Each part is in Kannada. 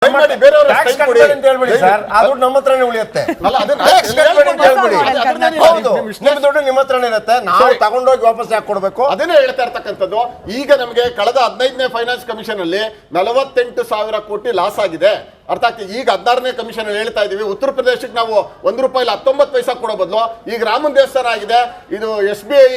ದಯಮಾಡಿ ಬೇರೆಯವರ ಟ್ಯಾಕ್ಸ್ ಟೈಮ್ ಕೊಡಿ ಅಂತ ಹೇಳ್ಬಿಡಿ ಸರ್, ಆ ದುಡ್ಡು ನಮ್ಮ ಹತ್ರನೇ ಉಳಿಯುತ್ತೆ. ಅಲ್ಲ ಅದನ್ನ ಟ್ಯಾಕ್ಸ್ ಕಟ್ಬೇಡಿ ಅಂತ ಹೇಳ್ಬಿಡಿ. ಹೌದು, ನಿಮ್ಮ ದುಡ್ಡು ನಿಮ್ಮ ಹತ್ರನೇ ಇರುತ್ತೆ, ನಾವು ತಗೊಂಡೋಗಿ ವಾಪಸ್ ಯಾಕೆ ಕೊಡ್ಬೇಕು? ಅದನ್ನೇ ಹೇಳ್ತಾ ಇರ್ತಕ್ಕಂಥದ್ದು. ಈಗ ನಮಗೆ ಕಳೆದ 15ನೇ ಫೈನಾನ್ಸ್ ಕಮಿಷನ್ ಅಲ್ಲಿ 48,000 ಕೋಟಿ ಲಾಸ್ ಆಗಿದೆ. ಅರ್ಥ ಆಗ್ತದೆ. ಈಗ 16ನೇ ಕಮಿಷನ್ ಅಲ್ಲಿ ಹೇಳ್ತಾ ಇದೀವಿ, ಉತ್ತರ ಪ್ರದೇಶಕ್ಕೆ ನಾವು ₹1 19 ಕೊಡೋ ಬದಲು ಈಗ ರಾಮನ್ ದೇವಸ್ಥಾನ ಆಗಿದೆ, ಇದು SBI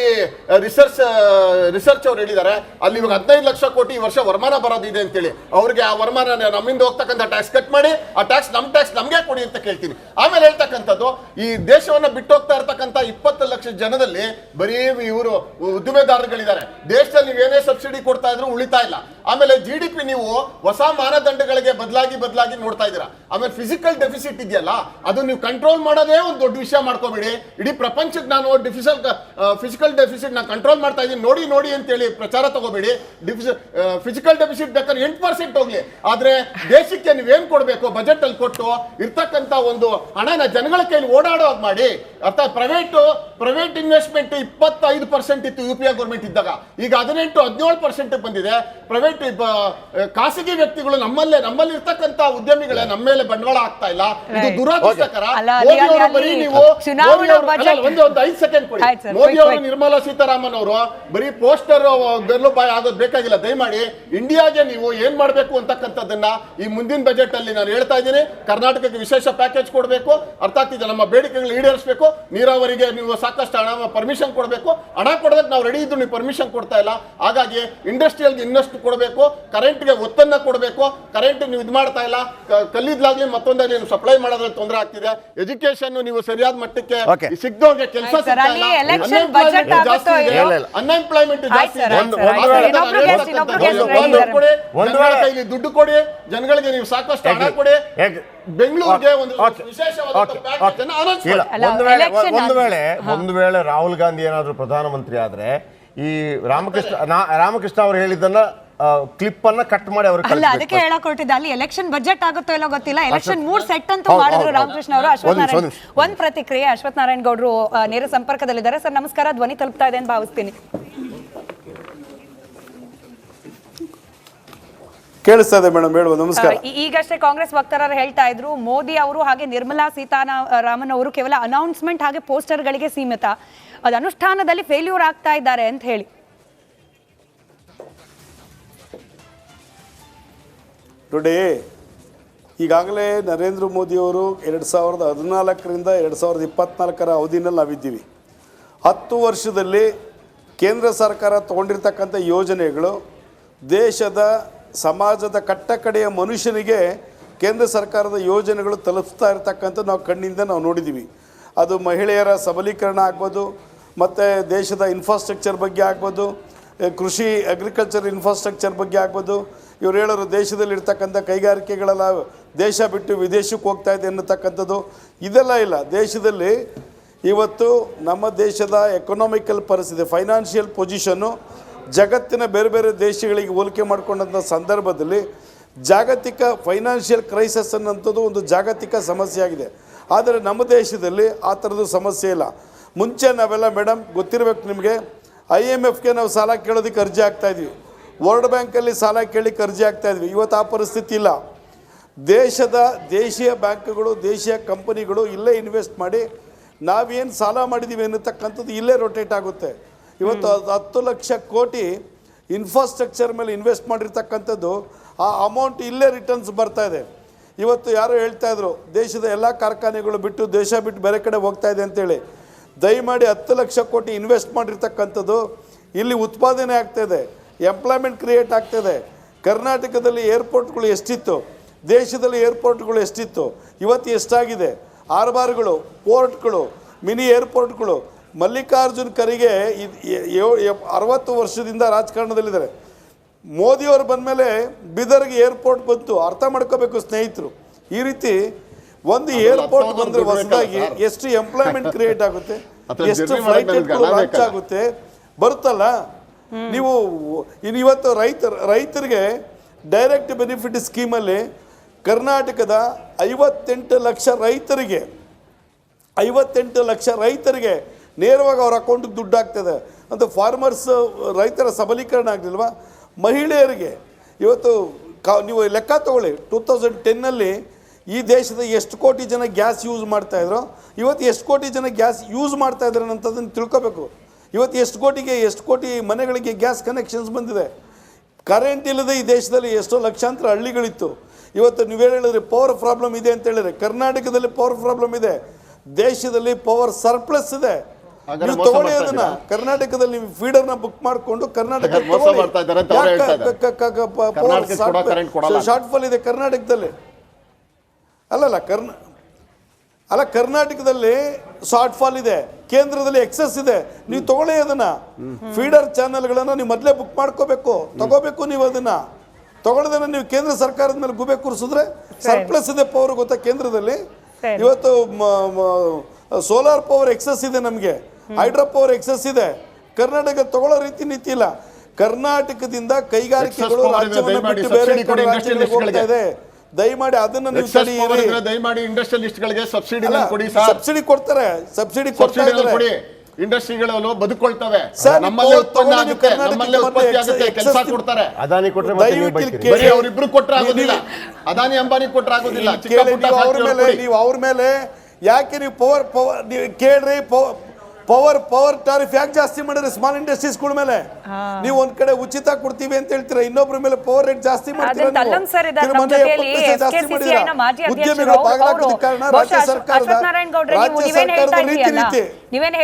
ರಿಸರ್ಚ್ ಅವ್ರು ಹೇಳಿದ್ದಾರೆ, ಅಲ್ಲಿ ಇವಾಗ 15 ಲಕ್ಷ ಕೋಟಿ ಈ ವರ್ಷ ವರಮಾನ ಬರೋದಿದೆ ಅಂತೇಳಿ. ಅವ್ರಿಗೆ ಆ ವರಮಾನ ನಮ್ಮಿಂದ ಹೋಗ್ತಕ್ಕಂಥ ಟ್ಯಾಕ್ಸ್ ಕಟ್ ಮಾಡಿ ಆ ಟ್ಯಾಕ್ಸ್ ನಮ್ಗೆ ಕೊಡಿ ಅಂತ ಕೇಳ್ತೀನಿ. ಆಮೇಲೆ ಹೇಳ್ತಕ್ಕಂಥದ್ದು, ಈ ದೇಶವನ್ನ ಬಿಟ್ಟು ಹೋಗ್ತಾ ಇರ್ತಕ್ಕಂಥ 20 ಲಕ್ಷ ಜನದಲ್ಲಿ ಬರೀ ಇವರು ಉದ್ದಿಮೆದಾರರುಗಳಿದ್ದಾರೆ. ದೇಶದಲ್ಲಿ ನೀವು ಏನೇ ಸಬ್ಸಿಡಿ ಕೊಡ್ತಾ ಇದ್ರು ಉಳಿತಾ ಇಲ್ಲ. ಆಮೇಲೆ GDP ನೀವು ಹೊಸ ಮಾನದಂಡಗಳಿಗೆ ಬದಲಾಗಿ ನೋಡ್ತಾ ಇದ್ದೀರಾ. ಆಮೇಲೆ ಫಿಸಿಕಲ್ ಡೆಫಿಸಿಟ್ ಇದೆಯಲ್ಲ, ಅದು ನೀವು ಕಂಟ್ರೋಲ್ ಮಾಡೋದೇ ಒಂದು ದೊಡ್ಡ ವಿಷಯ ಮಾಡ್ಕೋಬೇಡಿ. ಇಡೀ ಪ್ರಪಂಚಕ್ಕೆ ನಾನು ಫಿಸಿಕಲ್ ಡೆಫಿಸಿಟ್ ನಾನು ಕಂಟ್ರೋಲ್ ಮಾಡ್ತಾ ಇದ್ದೀನಿ ನೋಡಿ ಅಂತೇಳಿ ಪ್ರಚಾರ ತಗೋಬೇಡಿ. ಫಿಸಿಕಲ್ ಡೆಫಿಸಿಟ್ ಬೇಕಾದ್ರೆ 8% ಹೋಗ್ಲಿ, ಆದ್ರೆ ದೇಶಕ್ಕೆ ನೀವೇನ್ ಕೊಡಬೇಕು ಬಜೆಟ್ ಅಲ್ಲಿ ಕೊಟ್ಟು ಇರ್ತಕ್ಕಂಥ ಒಂದು ಹಣನ ಜನಗಳ ಕೈಲಿ ಓಡಾಡೋ ಮಾಡಿ. ಅರ್ಥಾತ್ ಪ್ರೈವೇಟ್ ಇನ್ವೆಸ್ಟ್ಮೆಂಟ್ 25% ಇತ್ತು UPA ಗೌರ್ಮೆಂಟ್ ಇದ್ದಾಗ, ಈಗ 18-17% ಬಂದಿದೆ. ಪ್ರೈವೇಟ್ ಖಾಸಗಿ ವ್ಯಕ್ತಿಗಳು ನಮ್ಮಲ್ಲಿ ಇರ್ತಕ್ಕಂಥ ಉದ್ಯಮಿಗಳೇ ನಮ್ಮ ಮೇಲೆ ಬಂಡವಾಳ ಆಗ್ತಾ ಇಲ್ಲ. ಇದು ದುರದೃಷ್ಟಕರ. ಒಂದು 5 ಸೆಕೆಂಡ್ ಕೊಡಿ. ಮೋದಿ ಅವರು, ನಿರ್ಮಲಾ ಸೀತಾರಾಮನ್ ಅವರು ಬರೀ ಪೋಸ್ಟರ್ ಗರ್ಲು ಬಾಯ್ ಆಗೋದು ಬೇಕಾಗಿಲ್ಲ. ದಯಮಾಡಿ ಇಂಡಿಯಾಗೆ ನೀವು ಏನ್ ಮಾಡಬೇಕು ಅಂತಕ್ಕಂಥದ್ದನ್ನ ಈ ಮುಂದಿನ ಬಜೆಟ್ ಅಲ್ಲಿ ನಾನು ಹೇಳ್ತಾ ಇದ್ದೀನಿ. ಕರ್ನಾಟಕಕ್ಕೆ ವಿಶೇಷ ಪ್ಯಾಕೇಜ್ ಕೊಡಬೇಕು, ಅರ್ಥಾತ್ ಇದೆ ನಮ್ಮ ಬೇಡಿಕೆಗಳು ಈಡೇರಿಸಬೇಕು. ನೀರಾವರಿಗೆ ನೀವು ಸಾಕಷ್ಟು ಹಣ ಪರ್ಮಿಷನ್ ಕೊಡಬೇಕು. ಹಣ ಕೊಡೋದಕ್ಕೆ ನಾವು ರೆಡಿ ಇದ್ದು ನೀವು ಪರ್ಮಿಷನ್ ಕೊಡ್ತಾ ಇಲ್ಲ. ಹಾಗಾಗಿ ಇಂಡಸ್ಟ್ರಿಯಲ್ಗೆ ಇನ್ನಷ್ಟು ಕೊಡಬೇಕು, ಕರೆಂಟ್ಗೆ ಒತ್ತನ್ನ ಕೊಡಬೇಕು. ಕರೆಂಟ್ ನೀವು ಇದು ಮಾಡ್ತಾ ಇಲ್ಲ, ಕಲ್ಲಿದ್ಲಾಗ್ಲಿ ಮತ್ತೊಂದಾಗ್ಲಿ ನೀವು ಸಪ್ಲೈ ಮಾಡೋದ್ರಲ್ಲಿ ತೊಂದರೆ ಆಗ್ತಿದೆ. ಎಜುಕೇಶನ್ ನೀವು ಸರಿಯಾದ ಮಟ್ಟಕ್ಕೆ ಸಿಗ್ದೋಗೆ ಕೆಲಸ ಅನ್ಎಂಪ್ಲಾಯ್ಮೆಂಟ್ ಜಾಸ್ತಿ ಇದೆ. ಕೈಲಿ ದುಡ್ಡು ಕೊಡಿ, ಜನಗಳಿಗೆ ನೀವು ಸಾಕಷ್ಟು ಹಣ ಕೊಡಿ. ಬೆಂಗಳೂರಿಗೆ ಒಂದು ಒಂದು ವೇಳೆ ರಾಹುಲ್ ಗಾಂಧಿ ಏನಾದ್ರು ಪ್ರಧಾನಮಂತ್ರಿ ಆದ್ರೆ ಈ ರಾಮಕೃಷ್ಣ ಅವರು ಹೇಳಿದ್ದನ್ನ ಕ್ಲಿಪ್ ಅನ್ನ ಕಟ್ ಮಾಡಿ ಅವ್ರಿಗೆ ಅಲ್ಲ, ಅದಕ್ಕೆ ಹೇಳಕ್ ಹೊರಟಿದ್ದೆ. ಅಲ್ಲಿ ಎಲೆಕ್ಷನ್ ಬಜೆಟ್ ಆಗುತ್ತೋ ಇಲ್ಲೋ ಗೊತ್ತಿಲ್ಲ, ಎಲೆಕ್ಷನ್ ಮೂಡ್ ಸೆಟ್ ಅಂತೂ ಮಾಡಿದ್ರು ರಾಮಕೃಷ್ಣ ಅವರು. ಅಶ್ವಥ್ ನಾರಾಯಣ್ ಒಂದ್ ಪ್ರತಿಕ್ರಿಯೆ. ಅಶ್ವಥ್ ನಾರಾಯಣ್ ಗೌಡ್ರು ನೇರ ಸಂಪರ್ಕದಲ್ಲಿದ್ದಾರೆ. ಸರ್ ನಮಸ್ಕಾರ, ಧ್ವನಿ ತಲುಪ್ತಾ ಇದೆ ಅಂತ ಭಾವಿಸ್ತೀನಿ. ಕೇಳಿಸ್ತಾ ಇದೆ ಮೇಡಮ್, ಹೇಳುವ ನಮಸ್ಕಾರ. ಈಗಷ್ಟೇ ಕಾಂಗ್ರೆಸ್ ವಕ್ತಾರರು ಹೇಳ್ತಾ ಇದ್ರು, ಮೋದಿ ಅವರು ಹಾಗೆ ನಿರ್ಮಲಾ ಸೀತಾರಾಮನ್ ಅವರು ಕೇವಲ ಅನೌನ್ಸ್ಮೆಂಟ್ ಹಾಗೆ ಪೋಸ್ಟರ್ ಗಳಿಗೆ ಸೀಮಿತ, ಅದು ಅನುಷ್ಠಾನದಲ್ಲಿ ಫೇಲ್ಯೂರ್ ಆಗ್ತಾ ಇದ್ದಾರೆ ಅಂತ ಹೇಳಿ. ನೋಡಿ, ಈಗಾಗಲೇ ನರೇಂದ್ರ ಮೋದಿಯವರು 2014ರಿಂದ 2024 ಅವಧಿನಲ್ಲಿ ನಾವಿದ್ದೀವಿ. 10 ವರ್ಷದಲ್ಲಿ ಕೇಂದ್ರ ಸರ್ಕಾರ ತಗೊಂಡಿರ್ತಕ್ಕಂಥ ಯೋಜನೆಗಳು ದೇಶದ ಸಮಾಜದ ಕಟ್ಟಕಡೆಯ ಮನುಷ್ಯನಿಗೆ ಕೇಂದ್ರ ಸರ್ಕಾರದ ಯೋಜನೆಗಳು ತಲುಪಿಸ್ತಾ ಇರ್ತಕ್ಕಂಥ ನಾವು ಕಣ್ಣಿಂದ ನಾವು ನೋಡಿದ್ದೀವಿ. ಅದು ಮಹಿಳೆಯರ ಸಬಲೀಕರಣ ಆಗ್ಬೋದು, ಮತ್ತು ದೇಶದ ಇನ್ಫ್ರಾಸ್ಟ್ರಕ್ಚರ್ ಬಗ್ಗೆ ಆಗ್ಬೋದು, ಕೃಷಿ ಅಗ್ರಿಕಲ್ಚರ್ ಇನ್ಫ್ರಾಸ್ಟ್ರಕ್ಚರ್ ಬಗ್ಗೆ ಆಗ್ಬೋದು. ಇವ್ರು ಹೇಳೋರು ದೇಶದಲ್ಲಿರ್ತಕ್ಕಂಥ ಕೈಗಾರಿಕೆಗಳೆಲ್ಲ ದೇಶ ಬಿಟ್ಟು ವಿದೇಶಕ್ಕೆ ಹೋಗ್ತಾ ಇದೆ ಅನ್ನತಕ್ಕಂಥದ್ದು ಇದೆಲ್ಲ ಇಲ್ಲ. ದೇಶದಲ್ಲಿ ಇವತ್ತು ನಮ್ಮ ದೇಶದ ಎಕನಾಮಿಕಲ್ ಪರಿಸ್ಥಿತಿ, ಫೈನಾನ್ಷಿಯಲ್ ಪೊಸಿಷನ್ನು ಜಗತ್ತಿನ ಬೇರೆ ಬೇರೆ ದೇಶಗಳಿಗೆ ಹೋಲಿಕೆ ಮಾಡಿಕೊಂಡಂಥ ಸಂದರ್ಭದಲ್ಲಿ ಜಾಗತಿಕ ಫೈನಾನ್ಷಿಯಲ್ ಕ್ರೈಸಿಸ್ ಅನ್ನೋಂಥದ್ದು ಒಂದು ಜಾಗತಿಕ ಸಮಸ್ಯೆ ಆಗಿದೆ. ಆದರೆ ನಮ್ಮ ದೇಶದಲ್ಲಿ ಆ ಥರದ್ದು ಸಮಸ್ಯೆ ಇಲ್ಲ. ಮುಂಚೆ ನಾವೆಲ್ಲ ಮೇಡಮ್ ಗೊತ್ತಿರಬೇಕು ನಿಮಗೆ, IMFಗೆ ನಾವು ಸಾಲ ಕೇಳೋದಕ್ಕೆ ಅರ್ಜಿ ಆಗ್ತಾಯಿದ್ವಿ, ವರ್ಲ್ಡ್ ಬ್ಯಾಂಕಲ್ಲಿ ಸಾಲ ಕೇಳಲಿಕ್ಕೆ ಅರ್ಜಿ ಆಗ್ತಾಯಿದ್ವಿ. ಇವತ್ತು ಆ ಪರಿಸ್ಥಿತಿ ಇಲ್ಲ. ದೇಶೀಯ ಬ್ಯಾಂಕ್ಗಳು, ದೇಶೀಯ ಕಂಪನಿಗಳು ಇಲ್ಲೇ ಇನ್ವೆಸ್ಟ್ ಮಾಡಿ ನಾವೇನು ಸಾಲ ಮಾಡಿದ್ದೀವಿ ಅನ್ನತಕ್ಕಂಥದ್ದು ಇಲ್ಲೇ ರೊಟೇಟ್ ಆಗುತ್ತೆ. ಇವತ್ತು 10 ಲಕ್ಷ ಕೋಟಿ ಇನ್ಫ್ರಾಸ್ಟ್ರಕ್ಚರ್ ಮೇಲೆ ಇನ್ವೆಸ್ಟ್ ಮಾಡಿರ್ತಕ್ಕಂಥದ್ದು, ಆ ಅಮೌಂಟ್ ಇಲ್ಲೇ ರಿಟರ್ನ್ಸ್ ಬರ್ತಾ ಇದೆ. ಇವತ್ತು ಯಾರೋ ಹೇಳ್ತಾಯಿದ್ರು ದೇಶದ ಎಲ್ಲ ಕಾರ್ಖಾನೆಗಳು ಬಿಟ್ಟು ದೇಶ ಬಿಟ್ಟು ಬೇರೆ ಕಡೆ ಹೋಗ್ತಾ ಇದೆ ಅಂತೇಳಿ. ದಯಮಾಡಿ 10 ಲಕ್ಷ ಕೋಟಿ ಇನ್ವೆಸ್ಟ್ ಮಾಡಿರ್ತಕ್ಕಂಥದ್ದು ಇಲ್ಲಿ ಉತ್ಪಾದನೆ ಆಗ್ತಾಯಿದೆ, ಎಂಪ್ಲಾಯ್ಮೆಂಟ್ ಕ್ರಿಯೇಟ್ ಆಗ್ತಾಯಿದೆ. ಕರ್ನಾಟಕದಲ್ಲಿ ಏರ್ಪೋರ್ಟ್ಗಳು ಎಷ್ಟಿತ್ತು, ದೇಶದಲ್ಲಿ ಏರ್ಪೋರ್ಟ್ಗಳು ಎಷ್ಟಿತ್ತು, ಇವತ್ತು ಎಷ್ಟಾಗಿದೆ. ಆರ್ಬಾರ್ಗಳು, ಪೋರ್ಟ್ಗಳು, ಮಿನಿ ಏರ್ಪೋರ್ಟ್ಗಳು. ಮಲ್ಲಿಕಾರ್ಜುನ್ ಖರ್ಗೆ 60 ವರ್ಷದಿಂದ ರಾಜಕಾರಣದಲ್ಲಿದ್ದಾರೆ. ಮೋದಿಯವರು ಬಂದ ಮೇಲೆ ಬೀದರ್ಗೆ ಏರ್ಪೋರ್ಟ್ ಬಂತು. ಅರ್ಥ ಮಾಡ್ಕೋಬೇಕು ಸ್ನೇಹಿತರು, ಈ ರೀತಿ ಒಂದು ಏರ್ಪೋರ್ಟ್ ಬಂದರೆ ಹೊಸದಾಗಿ ಎಷ್ಟು ಎಂಪ್ಲಾಯ್ಮೆಂಟ್ ಕ್ರಿಯೇಟ್ ಆಗುತ್ತೆ, ಎಷ್ಟು ಫ್ಲೈಟ್ಗಳು ಲಾಂಚ್ ಆಗುತ್ತೆ ಬರುತ್ತಲ್ಲ. ನೀವು ಇವತ್ತು ರೈತರಿಗೆ ಡೈರೆಕ್ಟ್ ಬೆನಿಫಿಟ್ ಸ್ಕೀಮಲ್ಲಿ ಕರ್ನಾಟಕದ 58 ಲಕ್ಷ ರೈತರಿಗೆ ನೇರವಾಗಿ ಅವ್ರ ಅಕೌಂಟಿಗೆ ದುಡ್ಡು ಆಗ್ತದೆ ಅಂತ. ಫಾರ್ಮರ್ಸ್ ರೈತರ ಸಬಲೀಕರಣ ಆಗಲಿಲ್ವಾ? ಮಹಿಳೆಯರಿಗೆ ಇವತ್ತು ನೀವು ಲೆಕ್ಕ ತಗೊಳ್ಳಿ 2010ನಲ್ಲಿ ಈ ದೇಶದ ಎಷ್ಟು ಕೋಟಿ ಜನ ಗ್ಯಾಸ್ ಯೂಸ್ ಮಾಡ್ತಾಯಿದ್ರು, ಇವತ್ತು ಎಷ್ಟು ಕೋಟಿ ಜನ ಗ್ಯಾಸ್ ಯೂಸ್ ಮಾಡ್ತಾ ಇದ್ದಾರೆ ಅಂತದನ್ನು ತಿಳ್ಕೊಬೇಕು. ಇವತ್ತು ಎಷ್ಟು ಕೋಟಿ ಮನೆಗಳಿಗೆ ಗ್ಯಾಸ್ ಕನೆಕ್ಷನ್ಸ್ ಬಂದಿದೆ. ಕರೆಂಟ್ ಇಲ್ಲದೆ ಈ ದೇಶದಲ್ಲಿ ಎಷ್ಟೋ ಲಕ್ಷಾಂತರ ಹಳ್ಳಿಗಳಿತ್ತು. ಇವತ್ತು ನೀವೇನು ಹೇಳಿದ್ರೆ ಪವರ್ ಪ್ರಾಬ್ಲಮ್ ಇದೆ ಅಂತ ಹೇಳಿದ್ರೆ, ಕರ್ನಾಟಕದಲ್ಲಿ ಪವರ್ ಪ್ರಾಬ್ಲಮ್ ಇದೆ, ದೇಶದಲ್ಲಿ ಪವರ್ ಸರ್ಪ್ಲಸ್ ಇದೆ. ನೀವು ತಗೊಳ್ಳಿ ಅದನ್ನ, ಕರ್ನಾಟಕದಲ್ಲಿ ನೀವು ಫೀಡರ್ನ ಬುಕ್ ಮಾಡಿಕೊಂಡು ಕರ್ನಾಟಕ ಶಾರ್ಟ್ ಫಾಲ್ ಇದೆ ಕರ್ನಾಟಕದಲ್ಲಿ. ಕರ್ನಾಟಕದಲ್ಲಿ ಶಾರ್ಟ್ ಫಾಲ್ ಇದೆ, ಕೇಂದ್ರದಲ್ಲಿ ಎಕ್ಸಸ್ ಇದೆ. ನೀವು ತಗೊಳ್ಳಿ ಅದನ್ನ, ಫೀಡರ್ ಚಾನೆಲ್ಗಳನ್ನು ನೀವು ಮೊದಲೇ ಬುಕ್ ಮಾಡ್ಕೋಬೇಕು, ತಗೋಬೇಕು. ನೀವು ಅದನ್ನ ತಗೊಳ್ಳೋದನ್ನ ನೀವು ಕೇಂದ್ರ ಸರ್ಕಾರದ ಮೇಲೆ ಗುಬೆ ಕೂರಿಸಿದ್ರೆ ಸರ್ಪ್ಲಸ್ ಇದೆ ಪವರ್, ಗೊತ್ತಾ? ಕೇಂದ್ರದಲ್ಲಿ ಇವತ್ತು ಸೋಲಾರ್ ಪವರ್ ಎಕ್ಸಸ್ ಇದೆ, ನಮಗೆ ಹೈಡ್ರೋ ಪವರ್ ಎಕ್ಸಸ್ ಇದೆ. ಕರ್ನಾಟಕ ತಗೊಳ್ಳೋ ರೀತಿ ನೀತಿ ಇಲ್ಲ. ಕರ್ನಾಟಕದಿಂದ ಕೈಗಾರಿಕೆಗಳು ರಾಜ್ಯವನ್ನು ಬಿಟ್ಟು ಬೇರೆ ರಾಜ್ಯಗಳಿಗೆ ಹೋಗ್ತಾ ಇದೆ. ದಯಮಾಡಿ ಅದನ್ನ ನೀವು ದಯಮಾಡಿ ಇಂಡಸ್ಟ್ರಿಯಲಿಸ್ಟ್ಗಳಿಗೆ ಸಬ್ಸಿಡಿ ಕೊಡಿ. ಸಬ್ಸಿಡಿ ಕೊಡ್ತಾರೆ, ಸಬ್ಸಿಡಿ ಕೊಡ್ತಾ ಇದ್ದಾರೆ. ಇಂಡಸ್ಟ್ರಿಗಳು ಬದುಕೊಳ್ತವೆ, ಸರ್, ನಮ್ಮಲ್ಲೇ ಉತ್ಪನ್ನ ಆಗುತ್ತೆ, ನಮ್ಮಲ್ಲೇ ಉತ್ಪತ್ತಿ ಆಗುತ್ತೆ, ಕೆಲಸ ಕೊಡ್ತಾರೆ. ಅದಾನಿ ಕೊಟ್ರೆ ಬರೀ ಅವರಿಬ್ರು ಕೊಟ್ರೆ ಆಗೋದಿಲ್ಲ, ಅದಾನಿ ಅಂಬಾನಿ ಕೊಟ್ರೆ ಆಗೋದಿಲ್ಲ. ನೀವು ಅವ್ರ ಮೇಲೆ ಯಾಕೆ ನೀವು ನೀವು ಕೇಳ್ರಿ, ಪವರ್ ಟಾರಿಫ್ ಯಾಕೆ ಜಾಸ್ತಿ ಮಾಡಿದ್ರೆ ಸ್ಮಾಲ್ ಇಂಡಸ್ಟ್ರೀಸ್ಗಳ ಮೇಲೆ? ನೀವು ಒಂದ್ ಕಡೆ ಉಚಿತ ಕೊಡ್ತೀವಿ ಅಂತ ಹೇಳ್ತೀರಾ, ಇನ್ನೊಬ್ರ ಮೇಲೆ ಪವರ್ ರೇಟ್ ಜಾಸ್ತಿ ಮಾಡ್ತೀರಾ. ಉದ್ಯಮಿಗಳು ಬಾಗಿಲಾಗೋದಕ್ಕೆ ಕಾರಣ ರಾಜ್ಯ ಸರ್ಕಾರದ ನೀವೇನ್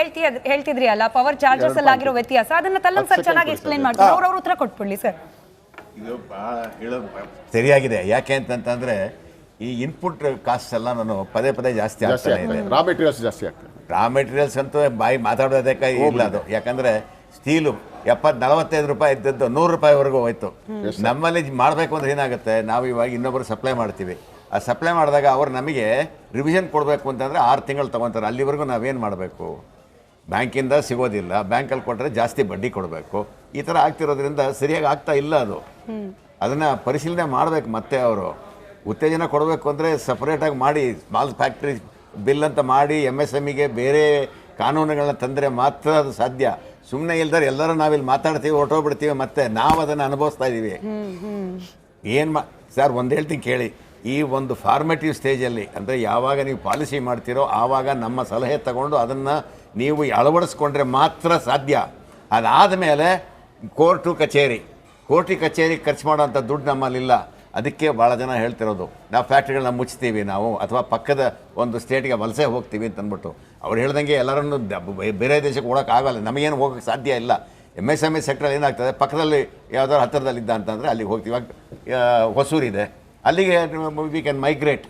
ಹೇಳ್ತಿದ್ರಿ ಅಲ್ಲ, ಪವರ್ ಚಾರ್ಜಸ್ ಅಲ್ಲಿ ಆಗಿರೋ ವ್ಯತ್ಯಾಸ, ಅದನ್ನ ತಲ್ಲಂ ಸರ್ ಚೆನ್ನಾಗಿ ಎಕ್ಸ್ಪ್ಲೈನ್ ಮಾಡ್ತಾರೆ. ಅವ್ರ ಉತ್ತರ ಕೊಟ್ಬಿಡ್ಲಿ ಸರ್. ಇದು ಹೇಳೋದು ಸರಿಯಾಗಿದೆ. ಯಾಕೆ ಅಂತಂತಂದ್ರೆ ಈ ಇನ್ಪುಟ್ ಕಾಸ್ಟ್ ಎಲ್ಲ ನಾನು ಪದೇ ಜಾಸ್ತಿ ಆಗ್ತಾನೆ ಇದೆ. ರಾ ಮೆಟೀರಿಯಲ್ಸ್ ಜಾಸ್ತಿ ಆಗ್ತದೆ. ರಾ ಮೆಟೀರಿಯಲ್ಸ್ ಅಂತೂ ಬಾಯಿ ಮಾತಾಡೋದಕ್ಕೆ ಇಲ್ಲ ಅದು. ಯಾಕಂದ್ರೆ ಸ್ಟೀಲು 40-45 ರೂಪಾಯಿ ಇದ್ದದ್ದು 100 ರೂಪಾಯಿವರೆಗೂ ಹೋಯ್ತು. ನಮ್ಮಲ್ಲಿ ಮಾಡಬೇಕು ಅಂದ್ರೆ ಏನಾಗುತ್ತೆ, ನಾವು ಇವಾಗ ಇನ್ನೊಬ್ಬರು ಸಪ್ಲೈ ಮಾಡ್ತೀವಿ. ಆ ಸಪ್ಲೈ ಮಾಡಿದಾಗ ಅವ್ರು ನಮಗೆ ರಿವಿಷನ್ ಕೊಡಬೇಕು ಅಂತಂದರೆ 6 ತಿಂಗಳು ತೊಗೊತಾರೆ. ಅಲ್ಲಿವರೆಗೂ ನಾವೇನು ಮಾಡಬೇಕು? ಬ್ಯಾಂಕಿಂದ ಸಿಗೋದಿಲ್ಲ, ಬ್ಯಾಂಕಲ್ಲಿ ಕೊಟ್ಟರೆ ಜಾಸ್ತಿ ಬಡ್ಡಿ ಕೊಡಬೇಕು. ಈ ಥರ ಆಗ್ತಿರೋದ್ರಿಂದ ಸರಿಯಾಗಿ ಆಗ್ತಾ ಇಲ್ಲ ಅದು. ಅದನ್ನು ಪರಿಶೀಲನೆ ಮಾಡಬೇಕು. ಮತ್ತೆ ಅವರು ಉತ್ತೇಜನ ಕೊಡಬೇಕು ಅಂದರೆ ಸಪ್ರೇಟಾಗಿ ಮಾಡಿ, ಸ್ಮಾಲ್ ಫ್ಯಾಕ್ಟ್ರಿ ಬಿಲ್ ಅಂತ ಮಾಡಿ MSMEಗೆ ಬೇರೆ ಕಾನೂನುಗಳನ್ನ ತಂದರೆ ಮಾತ್ರ ಅದು ಸಾಧ್ಯ. ಸುಮ್ಮನೆ ಇಲ್ದಾರೆ ಎಲ್ಲರೂ ನಾವಿಲ್ಲಿ ಮಾತಾಡ್ತೀವಿ, ಹೊರಟೋಗ್ಬಿಡ್ತೀವಿ, ಮತ್ತೆ ನಾವು ಅದನ್ನು ಅನುಭವಿಸ್ತಾ ಇದ್ದೀವಿ. ಸರ್ ಒಂದು ಹೇಳ್ತೀನಿ ಕೇಳಿ, ಈ ಒಂದು ಫಾರ್ಮೇಟಿವ್ ಸ್ಟೇಜಲ್ಲಿ ಅಂದರೆ ಯಾವಾಗ ನೀವು ಪಾಲಿಸಿ ಮಾಡ್ತೀರೋ ಆವಾಗ ನಮ್ಮ ಸಲಹೆ ತಗೊಂಡು ಅದನ್ನು ನೀವು ಅಳವಡಿಸ್ಕೊಂಡ್ರೆ ಮಾತ್ರ ಸಾಧ್ಯ. ಅದಾದ ಮೇಲೆ ಕೋರ್ಟು ಕಚೇರಿ ಖರ್ಚು ಮಾಡೋಂಥ ದುಡ್ಡು ನಮ್ಮಲ್ಲಿಲ್ಲ. ಅದಕ್ಕೆ ಭಾಳ ಜನ ಹೇಳ್ತಿರೋದು, ನಾವು ಫ್ಯಾಕ್ಟ್ರಿಗಳನ್ನ ಮುಚ್ತೀವಿ ನಾವು, ಅಥವಾ ಪಕ್ಕದ ಒಂದು ಸ್ಟೇಟ್ಗೆ ವಲಸೆ ಹೋಗ್ತೀವಿ ಅಂತ ಅಂದ್ಬಿಟ್ಟು. ಅವ್ರು ಹೇಳ್ದಂಗೆ ಎಲ್ಲರನ್ನು ಬೇರೆ ದೇಶಕ್ಕೆ ಹೋಗೋಕ್ಕಾಗಲ್ಲ, ನಮಗೇನು ಹೋಗೋಕ್ಕೆ ಸಾಧ್ಯ ಇಲ್ಲ. MSME ಸೆಕ್ಟ್ರಲ್ಲಿ ಏನಾಗ್ತದೆ, ಪಕ್ಕದಲ್ಲಿ ಯಾವ್ದಾದ್ರು ಹತ್ತಿರದಲ್ಲಿದ್ದ ಅಂತಂದರೆ ಅಲ್ಲಿಗೆ ಹೋಗ್ತೀವಿ. ಹೊಸೂರಿದೆ, ಅಲ್ಲಿಗೆ ವಿ ಕ್ಯಾನ್ ಮೈಗ್ರೇಟ್.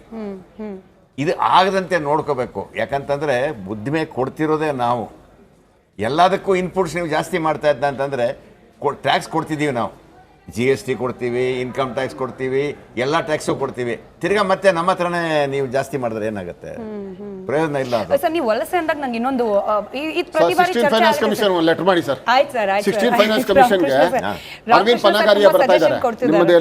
ಇದು ಆಗದಂತೆ ನೋಡ್ಕೋಬೇಕು. ಯಾಕಂತಂದರೆ ಬುದ್ಧಿಮೆ ಕೊಡ್ತಿರೋದೇ ನಾವು. ಎಲ್ಲದಕ್ಕೂ ಇನ್ಪುಟ್ಸ್ ನೀವು ಜಾಸ್ತಿ ಮಾಡ್ತಾ ಇದ್ದ ಅಂತಂದರೆ ಟ್ಯಾಕ್ಸ್ ಕೊಡ್ತಿದ್ದೀವಿ ನಾವು, GST ಕೊಡ್ತೀವಿ, ಇನ್ಕಮ್ ಟ್ಯಾಕ್ಸ್ ಕೊಡ್ತೀವಿ, ಎಲ್ಲ ಟ್ಯಾಕ್ಸು ಕೊಡ್ತೀವಿ. ತಿರ್ಗಾ ಮತ್ತೆ ನಮ್ಮ ಹತ್ರನೇ ನೀವು ಜಾಸ್ತಿ ಮಾಡಿದ್ರೆ ಏನಾಗುತ್ತೆ? ಪ್ರಯೋಜನ ಇಲ್ಲ. ಸರ್, ನೀವು ವಲಸೆ ಅಂದಾಗ ನಂಗೆ ಇನ್ನೊಂದು ಪ್ರತಿ ಬಾರಿ ಫೈನಾನ್ಸ್ ಕಮಿಷನ್ ಒಂದು ಲೆಟರ್ ಮಾಡಿ ಸರ್. ಆಯ್ತು ಸರ್, 16 ಫೈನಾನ್ಸ್ ಕಮಿಷನ್ಗೆ ಅರವಿಂದ್ ಪನಗಾರಿಯಾ ಬರ್ತಾ ಇದ್ದಾರೆ.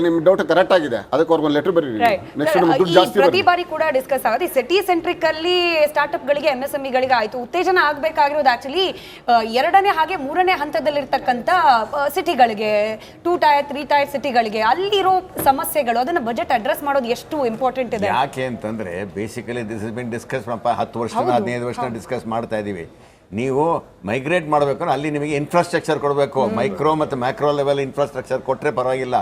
ನಿಮ್ಮ ಡೌಟ್ ಕರೆಕ್ಟ್ ಆಗಿದೆ, ಅದಕ್ಕೆ ಅವ್ರಿಗೆ ಒಂದು ಲೆಟರ್ ಬರೀರಿ. ನೆಕ್ಸ್ಟ್ ದುಡ್ಡು ಜಾಸ್ತಿ ಪ್ರತಿ ಬಾರಿ ಕೂಡ ಡಿಸ್ಕಸ್ ಆಗುತ್ತೆ. ಸಿಟಿ ಸೆಂಟ್ರಿಕ್ ಅಲ್ಲಿ ಸ್ಟಾರ್ಟ್ಅಪ್ ಗಳಿಗೆ, MSME ಗಳಿಗೆ ಆಯ್ತು ಉತ್ತೇಜನ ಆಗಬೇಕಾಗಿರೋದು ಆಕ್ಚುಲಿ 2ನೇ ಹಾಗೆ 3ನೇ ಹಂತದಲ್ಲಿರ್ತಕ್ಕಂಥ ಸಿಟಿಗಳಿಗೆ, 2 ಟೈರ್ 3 ಟೈರ್ ಸಿಟಿಗಳಿಗೆ ಅಲ್ಲಿರೋ ಸಮಸ್ಯೆಗಳು, ಅದನ್ನ ಬಜೆಟ್ ಅಡ್ರೆಸ್ ಮಾಡೋದು ಎಷ್ಟು ಇಂಪಾರ್ಟೆಂಟ್ ಇದೆ. ಯಾಕೆ ಅಂತಂದ್ರೆ basically this is been discuss 10 ವರ್ಷದಿಂದ 15 ವರ್ಷದಿಂದ ಡಿಸ್ಕಸ್ ಮಾಡ್ತಾ ಇದೀವಿ. ನೀವು ಮೈಗ್ರೇಟ್ ಮಾಡಬೇಕಂದ್ರೆ ಅಲ್ಲಿ ನಿಮಗೆ ಇನ್ಫ್ರಾಸ್ಟ್ರಕ್ಚರ್ ಕೊಡಬೇಕು. ಮೈಕ್ರೋ ಮತ್ತು ಮ್ಯಾಕ್ರೋ ಲೆವೆಲ್ ಇನ್ಫ್ರಾಸ್ಟ್ರಕ್ಚರ್ ಕೊಟ್ಟರೆ ಪರವಾಗಿಲ್ಲ.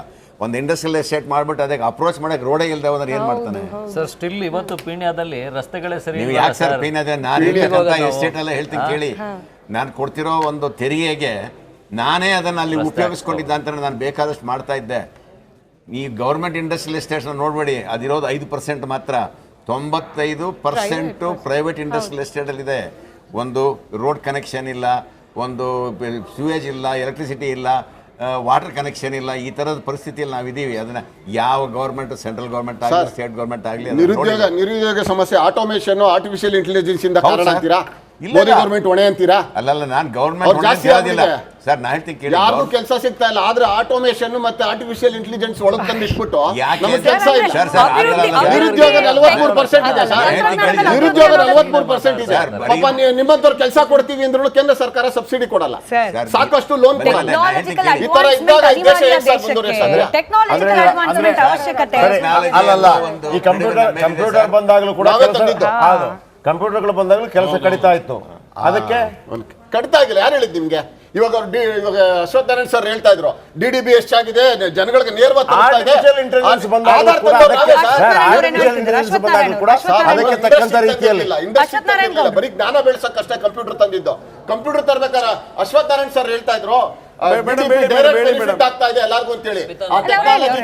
ಒಂದು ಇಂಡಸ್ಟ್ರಿಯಲ್ ಎಸ್ಟೇಟ್ ಮಾಡ್ಬಿಟ್ಟು ಅದಕ್ಕೆ ಅಪ್ರೋಚ್ ಮಾಡಕ್ಕೆ ರೋಡೇ ಇಲ್ಲದೆ ಹೋದ್ರೆ ಏನು ಮಾಡ್ತಾನೆ ಸರ್? ಸ್ಟಿಲ್ ಇವತ್ತು ಪೀಣ್ಯದಲ್ಲಿ ರಸ್ತೆಗಳೇ ಸರಿ. ನೀವು ಯಾಕೆ ಸರ್ ಪೀಣ್ಯದ ನಾನು ಎಸ್ಟೇಟ್ ಎಲ್ಲ ಹೇಳ್ತೀನಿ ಕೇಳಿ. ನಾನು ಕೊಡ್ತಿರೋ ಒಂದು ತೆರಿಗೆಗೆ ನಾನೇ ಅದನ್ನು ಅಲ್ಲಿ ಉಪಯೋಗಿಸ್ಕೊಂಡಿದ್ದ ಅಂತ ನಾನು ಬೇಕಾದಷ್ಟು ಮಾಡ್ತಾ ಇದ್ದೆ. ಈ ಗೌರ್ಮೆಂಟ್ ಇಂಡಸ್ಟ್ರಿಯಲ್ ಎಸ್ಟೇಟ್ಸ್ನ ನೋಡಬೇಡಿ, ಅದಿರೋದು 5% ಮಾತ್ರ. 95% ಪ್ರೈವೇಟ್ ಇಂಡಸ್ಟ್ರಿಯಲ್ ಎಸ್ಟೇಟಲ್ಲಿದೆ. ಒಂದು ರೋಡ್ ಕನೆಕ್ಷನ್ ಇಲ್ಲ, ಒಂದು ಸ್ಯೂಯೇಜ್ ಇಲ್ಲ, ಎಲೆಕ್ಟ್ರಿಸಿಟಿ ಇಲ್ಲ, ವಾಟರ್ ಕನೆಕ್ಷನ್ ಇಲ್ಲ. ಈ ಥರದ ಪರಿಸ್ಥಿತಿಯಲ್ಲಿ ನಾವಿದ್ದೀವಿ. ಅದನ್ನ ಯಾವ ಗೌರ್ಮೆಂಟ್, ಸೆಂಟ್ರಲ್ ಗೌರ್ಮೆಂಟ್ ಆಗಲಿ, ಸ್ಟೇಟ್ ಗೌರ್ಮೆಂಟ್ ಆಗಲಿ, ನಿರುದ್ಯೋಗ ಸಮಸ್ಯೆ ಆಟೋಮೇಷನ್, ಆರ್ಟಿಫಿಷಿಯಲ್ ಇಂಟೆಲಿಜೆನ್ಸ್ ಇಂದ ಕಾರಣ ಅಂತೀರಾ? ಮೋದಿ ಗೌರ್ಮೆಂಟ್ ಹೊಣೆ ಅಂತೀರಾ? ಅಲ್ಲಲ್ಲ, ನಾನು ಅವ್ರು ಗವರ್ಮೆಂಟ್ ಜಾಸ್ತಿ ಹೇಳೋದಿಲ್ಲ ಆಗ್ಬಿಟ್ಟಿದೆ. ಸರ್. ನಾನು ಹೇಳ್ತೀನಿ ಕೇಳಿ. ಯಾರಿಗೂ ಕೆಲಸ ಸಿಗ್ತಾ ಇಲ್ಲ, ಆದ್ರೆ ಆಟೋಮೇಷನ್ ಮತ್ತೆ ಆರ್ಟಿಫಿಷಿಯಲ್ ಇಂಟೆಲಿಜೆನ್ಸ್ ಒಳಗೆ ತಂದಿಟ್ಬಿಟ್ಟು ಯಾಕೆ ನಮಗೆ ಅಂದ್ರೆ- ಕೆಲಸ ಇಲ್ಲ. ಸರ್, ಸರ್, ಆಗಲ್ಲ. ನಿರುದ್ಯೋಗ 43% ಇದೆ ಸರ್. ನಿರುದ್ಯೋಗ 43% ಇದೆ. ಸರ್, ಬರೀ- ಪಾಪ ನಿಮ್ಮಂತವ್ರು ಕೆಲಸ ಕೊಡ್ತೀವಿ ಅಂದ್ರೂ ಕೇಂದ್ರ ಸರ್ಕಾರ ಸಬ್ಸಿಡಿ ಕೊಡಲ್ಲ, ಸರ್, ಸಾಕಷ್ಟು ಲೋನ್ ಬರೀ ಕೊಡಲ್ಲ. ಟೆಕ್ನಾಲಜಿಕಲ್ ಈ ತರ ಇದ್ದಾಗ ಈ ದೇಶ ಅಡ್ವಾನ್ಸ್ಮೆಂಟ್ ಹೇಗೆ ಸರ್ ಮುಂದುವರಿಯೋದು? ಟೆಕ್ನಾಲಜಿಕಲ್ ಅಂದ್ರೆ- ಅಡ್ವಾನ್ಸ್ಮೆಂಟ್ ಅವಶ್ಯಕತೆ. ಸರಿ, ಅಲ್ಲಲ್ಲ, ಈ ಕಂಪ್ಯೂಟರ್ ಬಂದಾಗಲೂ ಕೂಡ ನಾವೇ ಕೆಲಸ ತಂದಿದ್ದು. ಹೌದು, ಕಂಪ್ಯೂಟರ್ಗಳು ಬಂದಾಗಲೂ ಕೆಲಸ ಕಡಿತಾ ಇತ್ತು. ಅದಕ್ಕೆ ಕಡಿತಾ ಆಗಿಲ್ಲ. ಯಾರು ಹೇಳಿದ್ ನಿಮ್ಗೆ? ಇವಾಗ ಇವಾಗ ಅಶ್ವತ್ಥನಾರಾಯಣ ಸರ್ ಹೇಳ್ತಾ ಇದ್ರು DDB ಎಷ್ಟಾಗಿದೆ, ಜನಗಳಿಗೆ ನೇರವಾಗಿ ತಲುಪ್ತಾ ಇದೆ. ಆರ್ಟಿಫಿಷಿಯಲ್ ಇಂಟೆಲಿಜೆನ್ಸ್ ಬಂದಾಗಲೂ ಆಧಾರ್ ಕೂಡ ತಂದವ್ರು ಅದಕ್ಕೆ ನಾವೇ ಸರ್. ಸರ್, ಆರ್ಟಿಫಿಷಿಯಲ್ ಇಂಟೆಲಿಜೆನ್ಸ್ ಬಂದಾಗಲೂ ಕೂಡ ಅದಕ್ಕೆ ತಕ್ಕಂತ ರೀತಿಯಲ್ಲಿ ಅಶ್ವತ್ಥನಾರಾಯಣ ಗೌಡ್ರು. ಬರೀ ಜ್ಞಾನ ಬೆಳೆಸಕ್ಕಷ್ಟೇ ಕಂಪ್ಯೂಟರ್ ತಂದಿದ್ದು. ಕಂಪ್ಯೂಟರ್ ತರ್ಬೇಕಾದ್ರೆ ಅಶ್ವತ್ಥನಾರಾಯಣ ಸರ್ ಹೇಳ್ತಾ ಇದ್ರು ಮೇಡಮ್, ಡೈರೆಕ್ಟ್ ಮೇಡಮ್, ಬೆನಿಫಿಟ್ ಆಗ್ತಾ ಇದೆ ಎಲ್ಲರಿಗೂ ಅಂತೇಳಿ. ಆ ಟೆಕ್ನಾಲಜಿ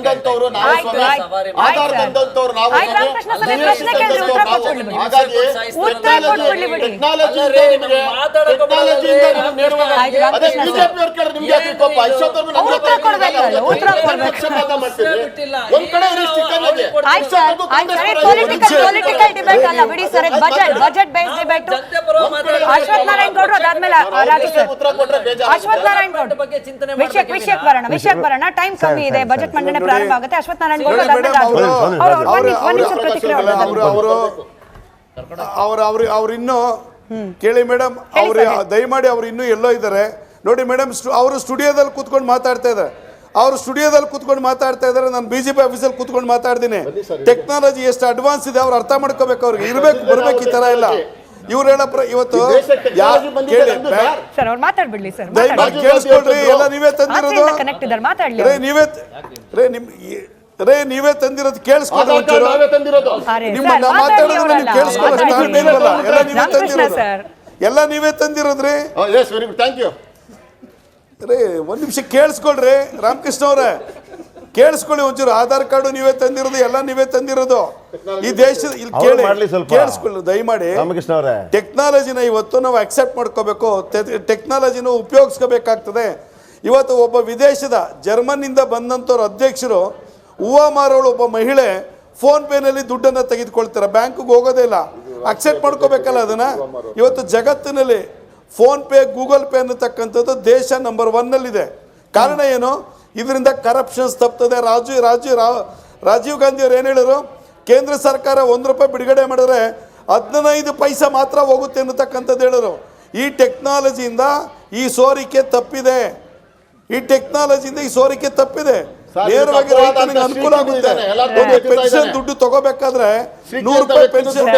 ತಂದಂತವ್ರು ನಾವೇ ಸ್ವಾಮಿ. ಆಧಾರ್ ತಂದಂತವ್ರು ನಾವು ಆಯ್ತು, ಸ್ವಾಮಿ. ರಾಮಕೃಷ್ಣ ಸರ್, ಪ್ರಶ್ನೆ ಕೇಳಿದ್ರು, ಉತ್ತರ ಕೊಟ್ಬಿಡಿ ಬಿಡಿ. ಹಾಗಾಗಿ ಉತ್ತರ ಕೊಟ್ಬಿಡಿ ಬಿಡಿ. ಆಯ್ತು, ಅದೇ ರಾಮಕೃಷ್ಣ ಬಿಜೆಪಿ ಅವ್ರು ಕೇಳಿದ್ರೆ ನಿಮ್ಗೆ ಯಾಕೆ ಕೋಪ? ಇಷ್ಟೊತ್ತವರೆಗೂ ಅವ್ರು ಉತ್ತರ ಕೊಡ್ಬೇಕಲ್ಲ, ಉತ್ತರ ಕೊಡ್ಬೇಕು. ಪಕ್ಷಪಾತ ಮಾಡ್ತೀರಿ. ಒಂದ್ ಕಡೆ ಇರಿ ಚಿಕನ್ ಆಗಿ. ಆಯ್ತು ಸರ್, ಪೊಲಿಟಿಕಲ್ ಡಿಬೇಟ್ ಅಲ್ಲ ಬಿಡಿ sir. Budget based debate. Ashwath Narayana ಗೌಡ್ರು ಅದಾದ್ಮೇಲೆ ರಾಜು ಸರ್. ಉತ್ತರ ಕೊಟ್ರೆ ಬೇಜಾರು. ಅಶ್ವಥ್ ನಾರಾಯಣ ಗೌಡ್ರು ವಿಷಯಕ್ಕೆ ಬರೋಣ. ಟೈಮ್ ಕಮ್ಮಿ ಇದೆ, ಬಜೆಟ್ ಮಂಡನೆ ಪ್ರಾರಂಭ ಆಗುತ್ತೆ. ಅಶ್ವಥ್ ನಾರಾಯಣ ಗೌಡ್ರು ಅದಾದ್ಮೇಲೆ ರಾಜು ಒಂದ್ ನಿಮಿಷ ಪ್ರತಿಕ್ರಿಯೆ ಅವ್ರಿನ್ನೂ ಕೇಳಿ ಮೇಡಮ್, ಅವ್ರು ದಯಮಾಡಿ ಅವ್ರು ಇನ್ನೂ ಎಲ್ಲೋ ಇದ್ದಾರೆ ನೋಡಿ ಮೇಡಮ್. ಅವರು ಸ್ಟುಡಿಯೋದಲ್ಲಿ ಕೂತ್ಕೊಂಡು ಮಾತಾಡ್ತಾ ಇದ್ದಾರೆ. ಅವರು ಸ್ಟುಡಿಯೋದಲ್ಲಿ ಕೂತ್ಕೊಂಡು ಮಾತಾಡ್ತಾ ಇದ್ದಾರೆ, ನಾನು BJP ಆಫೀಸಲ್ಲಿ ಕೂತ್ಕೊಂಡು ಮಾತಾಡ್ತೀನಿ. ಟೆಕ್ನಾಲಜಿ ಎಷ್ಟು ಅಡ್ವಾನ್ಸ್ ಇದೆ ಅವ್ರು ಅರ್ಥ ಮಾಡ್ಕೋಬೇಕು. ಅವ್ರಿಗೆ ಇರ್ಬೇಕು ಬರ್ಬೇಕು, ಈ ತರ ಇಲ್ಲ. ಇವ್ರು ಹೇಳ ಇವತ್ತು ಸರ್ ಅವ್ರು ಮಾತಾಡ್ಬಿಡ್ಲಿ ಸರ್. ದಯಮಾಡಿ ಕೇಳಿಸ್ಕೊಳ್ರಿ. ಎಲ್ಲ ನೀವೇ ತಂದಿರೋದು, ಕನೆಕ್ಟ್ ಇದ್ದಾರೆ, ಮಾತಾಡ್ಲಿ. ನೀವೇ ತಂದಿರೋದು ಕೇಳಿಸ್ಕೊಂಡು ಆಧಾರ್ ಕಾರ್ಡ್ ನಾವೇ ತಂದಿರೋದು. ನಿಮ್ಮ ಮಾತಾಡೋದನ್ನ ನೀವು ಕೇಳಿಸ್ಕೊಳ್ಳೋದು ತಾಳ್ಮೆ ಇಲ್ವಲ್ಲ? ಎಲ್ಲ ನೀವೇ ರಾಮಕೃಷ್ಣ ತಂದಿರೋದು, ಸರ್. ಎಲ್ಲ ನೀವೇ ತಂದಿರೋದ್ರಿ. Yes, very good, thank you. ಒಂದ್ ನಿಮಿಷ ಕೇಳಿಸ್ಕೊಳ್ರಿ ರಾಮಕೃಷ್ಣ ಅವ್ರೆ, ಕೇಳಿಸ್ಕೊಳ್ಳಿ ಒಂಚೂರು. ಆಧಾರ್ ಕಾರ್ಡು ನೀವೇ ತಂದಿರೋದು, ಎಲ್ಲ ನೀವೇ ತಂದಿರೋದು. ಈ ದೇಶದ ಇಲ್ಲಿ ಅವ್ರು ಮಾಡ್ಲಿ ಸ್ವಲ್ಪ. ಕೇಳಿಸ್ಕೊಳ್ಳಿ ದಯಮಾಡಿ. ರಾಮಕೃಷ್ಣ ಅವರೇ, ಟೆಕ್ನಾಲಜಿನ ಇವತ್ತು ನಾವು ಅಕ್ಸೆಪ್ಟ್ ಮಾಡ್ಕೋಬೇಕು, ಟೆಕ್ನಾಲಜಿನ ಉಪಯೋಗಿಸ್ಕೋಬೇಕಾಗ್ತದೆ. ಇವತ್ತು ಒಬ್ಬ ವಿದೇಶದ ಜರ್ಮನಿಂದ ಬಂದಂಥವ್ರ ಅಧ್ಯಕ್ಷರು ಹೂವು ಮಾರೋಳು ಒಬ್ಬ ಮಹಿಳೆ ಫೋನ್ ಪೇನಲ್ಲಿ ದುಡ್ಡನ್ನು ತೆಗೆದುಕೊಳ್ತಾರೆ, ಬ್ಯಾಂಕ್ಗೆ ಹೋಗೋದೇ ಇಲ್ಲ. ಅಕ್ಸೆಪ್ಟ್ ಮಾಡ್ಕೋಬೇಕಲ್ಲ ಅದನ್ನ. ಇವತ್ತು ಜಗತ್ತಿನಲ್ಲಿ ಫೋನ್ ಪೇ, ಗೂಗಲ್ ಪೇ ಅನ್ನತಕ್ಕಂಥದ್ದು ದೇಶ ನಂಬರ್ 1ನಲ್ಲಿದೆ. ಕಾರಣ ಏನು? ಇದರಿಂದ ಕರಪ್ಷನ್ಸ್ ತಪ್ತದೆ. ರಾಜೀವ್ ಗಾಂಧಿ ಅವ್ರು ಏನು ಹೇಳಿದ್ರು? ಕೇಂದ್ರ ಸರ್ಕಾರ ₹1 ಬಿಡುಗಡೆ ಮಾಡಿದ್ರೆ 15 ಪೈಸೆ ಮಾತ್ರ ಹೋಗುತ್ತೆ ಅನ್ನತಕ್ಕಂಥದ್ದು ಹೇಳಿದ್ರು. ಈ ಟೆಕ್ನಾಲಜಿಯಿಂದ ಈ ಸೋರಿಕೆ ತಪ್ಪಿದೆ. ನೇರವಾಗಿ ರೈತನಿಗೆ ಅನುಕೂಲ ಆಗುತ್ತೆ. ಒಂದು ಪೆನ್ಷನ್ ದುಡ್ಡು ತಗೋಬೇಕಾದ್ರೆ ₹100 ಪೆನ್ಷನ್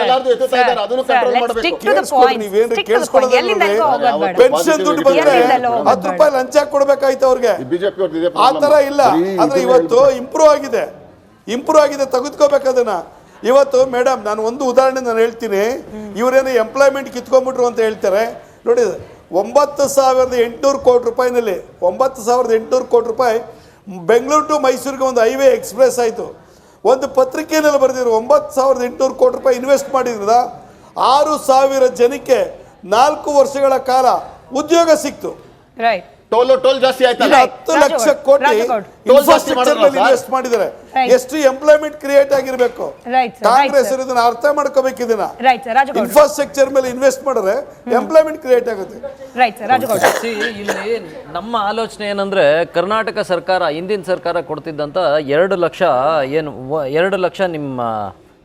ಪೆನ್ಷನ್ ದುಡ್ಡು ಬಂದ್ರೆ ₹10 ಲಂಚ ಕೊಡ್ಬೇಕಾಯ್ತು ಅವ್ರಿಗೆ. ಆ ತರ ಇಲ್ಲ. ಆದ್ರೆ ಇವತ್ತು ಇಂಪ್ರೂವ್ ಆಗಿದೆ, ತೆಗೆದುಕೋಬೇಕದನ್ನ. ಇವತ್ತು ಮೇಡಮ್, ನಾನು ಒಂದು ಉದಾಹರಣೆ ನಾನು ಹೇಳ್ತೀನಿ. ಇವರೇನು ಎಂಪ್ಲಾಯ್ಮೆಂಟ್ ಕಿತ್ಕೊಂಡ್ಬಿಟ್ರು ಅಂತ ಹೇಳ್ತಾರೆ ನೋಡಿ. 9,800 ಕೋಟಿ ರೂಪಾಯಿನಲ್ಲಿ 9,800 ಕೋಟಿ ರೂಪಾಯಿ ಬೆಂಗಳೂರು ಟು ಮೈಸೂರಿಗೆ ಒಂದು ಹೈವೇ ಎಕ್ಸ್ಪ್ರೆಸ್ ಆಯಿತು. ಒಂದು ಪತ್ರಿಕೆಯಲ್ಲಿ ಬರೆದಿದ್ರು 9,800 ಕೋಟಿ ರೂಪಾಯಿ ಇನ್ವೆಸ್ಟ್ ಮಾಡಿದ್ರಿಂದ 6,000 ಜನಕ್ಕೆ 4 ವರ್ಷಗಳ ಕಾಲ ಉದ್ಯೋಗ ಸಿಕ್ತು. ಟೋಲ್ ಜಾಸ್ತಿ ಆಯ್ತಲ್ಲ. 10 ಲಕ್ಷ ಕೋಟಿ ಇನ್ಫ್ರಾಸ್ಟ್ರಕ್ಚರ್ ಮೇಲೆ ಇನ್ವೆಸ್ಟ್ ಮಾಡಿದ್ದಾರೆ. ಎಷ್ಟು ಎಂಪ್ಲಾಯ್ಮೆಂಟ್ ಕ್ರಿಯೇಟ್ ಆಗಿರ್ಬೇಕು. ಕಾಂಗ್ರೆಸ್ ಇದನ್ನ ಅರ್ಥ ಮಾಡ್ಕೋಬೇಕು. ಇದನ್ನ ಇನ್ಫ್ರಾಸ್ಟ್ರಕ್ಚರ್ ಮೇಲೆ ಇನ್ವೆಸ್ಟ್ ಮಾಡಿದ್ರೆ ಎಂಪ್ಲಾಯ್ಮೆಂಟ್ ಕ್ರಿಯೇಟ್ ಆಗುತ್ತೆ. ಇಲ್ಲಿ ನಮ್ಮ ಆಲೋಚನೆ ಏನಂದ್ರೆ, ಕರ್ನಾಟಕ ಸರ್ಕಾರ, ಹಿಂದಿನ ಸರ್ಕಾರ ಕೊಡ್ತಿದ್ದಂತ 2 ಲಕ್ಷ ಏನು 2 ಲಕ್ಷ ನಿಮ್ಮ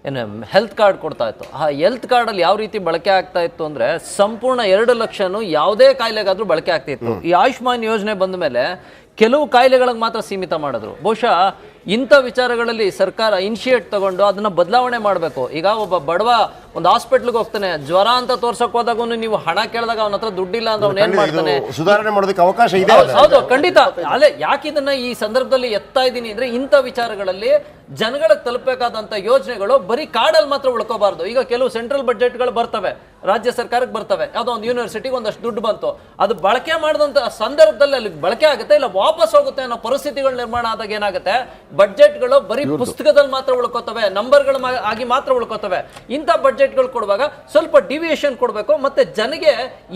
ಏನು ಹೆಲ್ತ್ ಕಾರ್ಡ್ ಕೊಡ್ತಾ ಇತ್ತು. ಆ ಹೆಲ್ತ್ ಕಾರ್ಡಲ್ಲಿ ಯಾವ ರೀತಿ ಬಳಕೆ ಆಗ್ತಾ ಇತ್ತು ಅಂದರೆ, ಸಂಪೂರ್ಣ 2 ಲಕ್ಷನೂ ಯಾವುದೇ ಕಾಯಿಲೆಗಾದರೂ ಬಳಕೆ ಆಗ್ತಿತ್ತು. ಈ ಆಯುಷ್ಮಾನ್ ಯೋಜನೆ ಬಂದ ಮೇಲೆ ಕೆಲವು ಕಾಯಿಲೆಗಳಿಗೆ ಮಾತ್ರ ಸೀಮಿತ ಮಾಡಿದ್ರು. ಬಹುಶಃ ಇಂಥ ವಿಚಾರಗಳಲ್ಲಿ ಸರ್ಕಾರ ಇನಿಷಿಯೇಟ್ ತಗೊಂಡು ಅದನ್ನ ಬದಲಾವಣೆ ಮಾಡಬೇಕು. ಈಗ ಒಬ್ಬ ಬಡವ ಒಂದು ಹಾಸ್ಪಿಟ್ಲ್ಗೆ ಹೋಗ್ತಾನೆ, ಜ್ವರ ಅಂತ ತೋರ್ಸಕ್ ಹೋದಾಗ ನೀವು ಹಣ ಕೇಳಿದಾಗ ಅವನ ಹತ್ರ ದುಡ್ಡಿಲ್ಲ ಅಂದ್ರೆ ಅವ್ನು ಏನ್ ಮಾಡ್ತಾನೆ? ಸುಧಾರಣೆ ಮಾಡೋದಕ್ಕೆ ಅವಕಾಶ ಇದೆ. ಹೌದು, ಖಂಡಿತ. ಅಲ್ಲೇ ಯಾಕೆ ಇದನ್ನ ಈ ಸಂದರ್ಭದಲ್ಲಿ ಎತ್ತಾ ಇದ್ದೀನಿ ಅಂದ್ರೆ, ಇಂಥ ವಿಚಾರಗಳಲ್ಲಿ ಜನಗಳಿಗೆ ತಲುಪಬೇಕಾದಂತ ಯೋಜನೆಗಳು ಬರೀ ಕಾರ್ಡಲ್ಲಿ ಮಾತ್ರ ಉಳ್ಕೋಬಾರ್ದು. ಈಗ ಕೆಲವು ಸೆಂಟ್ರಲ್ ಬಜೆಟ್ಗಳು ಬರ್ತವೆ, ರಾಜ್ಯ ಸರ್ಕಾರಕ್ಕೆ ಬರ್ತವೆ. ಯಾವುದೋ ಒಂದು ಯೂನಿವರ್ಸಿಟಿಗೆ ಒಂದಷ್ಟು ದುಡ್ಡು ಬಂತು, ಅದು ಬಳಕೆ ಮಾಡಿದಂತ ಸಂದರ್ಭದಲ್ಲಿ ಅಲ್ಲಿ ಬಳಕೆ ಆಗುತ್ತೆ, ಇಲ್ಲ ವಾಪಸ್ ಹೋಗುತ್ತೆ ಅನ್ನೋ ಪರಿಸ್ಥಿತಿಗಳು ನಿರ್ಮಾಣ ಆದಾಗ ಏನಾಗುತ್ತೆ, ಬಡ್ಜೆಟ್ಗಳು ಬರೀ ಪುಸ್ತಕದಲ್ಲಿ ಮಾತ್ರ ಉಳ್ಕೋತವೆ, ನಂಬರ್ಗಳು ಆಗಿ ಮಾತ್ರ ಉಳ್ಕೋತವೆ. ಇಂಥ ಬಡ್ಜೆಟ್ಗಳು ಕೊಡುವಾಗ ಸ್ವಲ್ಪ ಡಿವಿಯೇಷನ್ ಕೊಡಬೇಕು, ಮತ್ತೆ ಜನಗೆ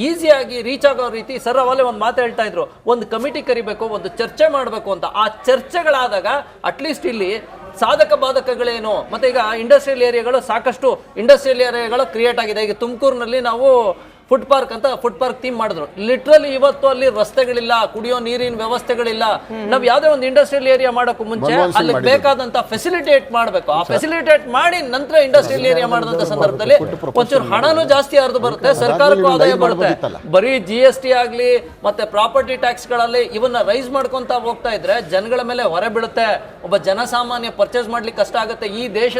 ಈಸಿಯಾಗಿ ರೀಚ್ ಆಗೋ ರೀತಿ. ಸರ್ ಅವಲ್ಲೇ ಒಂದು ಮಾತು ಹೇಳ್ತಾ ಇದ್ರು, ಒಂದು ಕಮಿಟಿ ಕರಿಬೇಕು, ಒಂದು ಚರ್ಚೆ ಮಾಡಬೇಕು ಅಂತ. ಆ ಚರ್ಚೆಗಳಾದಾಗ ಅಟ್ಲೀಸ್ಟ್ ಇಲ್ಲಿ ಸಾಧಕ ಬಾಧಕಗಳೇನು, ಮತ್ತೆ ಈಗ ಇಂಡಸ್ಟ್ರಿಯಲ್ ಏರಿಯಾಗಳು ಸಾಕಷ್ಟು ಇಂಡಸ್ಟ್ರಿಯಲ್ ಏರಿಯಾಗಳು ಕ್ರಿಯೇಟ್ ಆಗಿದೆ. ಈಗ ತುಮಕೂರಿನಲ್ಲಿ ನಾವು ಫುಡ್ ಪಾರ್ಕ್ ಥೀಮ್ ಮಾಡಿದ್ರು. ಲಿಟ್ರಲಿ ಇವತ್ತು ಅಲ್ಲಿ ರಸ್ತೆಗಳಿಲ್ಲ, ಕುಡಿಯೋ ನೀರಿನ ವ್ಯವಸ್ಥೆಗಳಿಲ್ಲ. ನಾವ್ ಯಾವ್ದೇ ಒಂದು ಇಂಡಸ್ಟ್ರಿಯಲ್ ಏರಿಯಾ ಮಾಡೋಕ್ಕೂ ಮುಂಚೆ ಅಲ್ಲಿ ಬೇಕಾದಂತ ಫೆಸಿಲಿಟೇಟ್ ಮಾಡಬೇಕು. ಆ ಫೆಸಿಲಿಟೇಟ್ ಮಾಡಿ ನಂತರ ಇಂಡಸ್ಟ್ರಿಯಲ್ ಏರಿಯಾ ಮಾಡಿದಂತ ಸಂದರ್ಭದಲ್ಲಿ ಒಂಚೂರು ಹಣನೂ ಜಾಸ್ತಿ ಹರಿದು ಬರುತ್ತೆ, ಸರ್ಕಾರಕ್ಕೂ ಆದಾಯ ಬರುತ್ತೆ. ಬರೀ GST ಆಗ್ಲಿ ಮತ್ತೆ ಪ್ರಾಪರ್ಟಿ ಟ್ಯಾಕ್ಸ್ ಗಳಲ್ಲಿ ಇವನ್ನ ರೈಸ್ ಮಾಡ್ಕೊಂತ ಹೋಗ್ತಾ ಇದ್ರೆ ಜನಗಳ ಮೇಲೆ ಹೊರೆ ಬೀಳುತ್ತೆ. ಒಬ್ಬ ಜನಸಾಮಾನ್ಯ ಪರ್ಚೇಸ್ ಮಾಡ್ಲಿಕ್ಕೆ ಕಷ್ಟ ಆಗುತ್ತೆ. ಈ ದೇಶ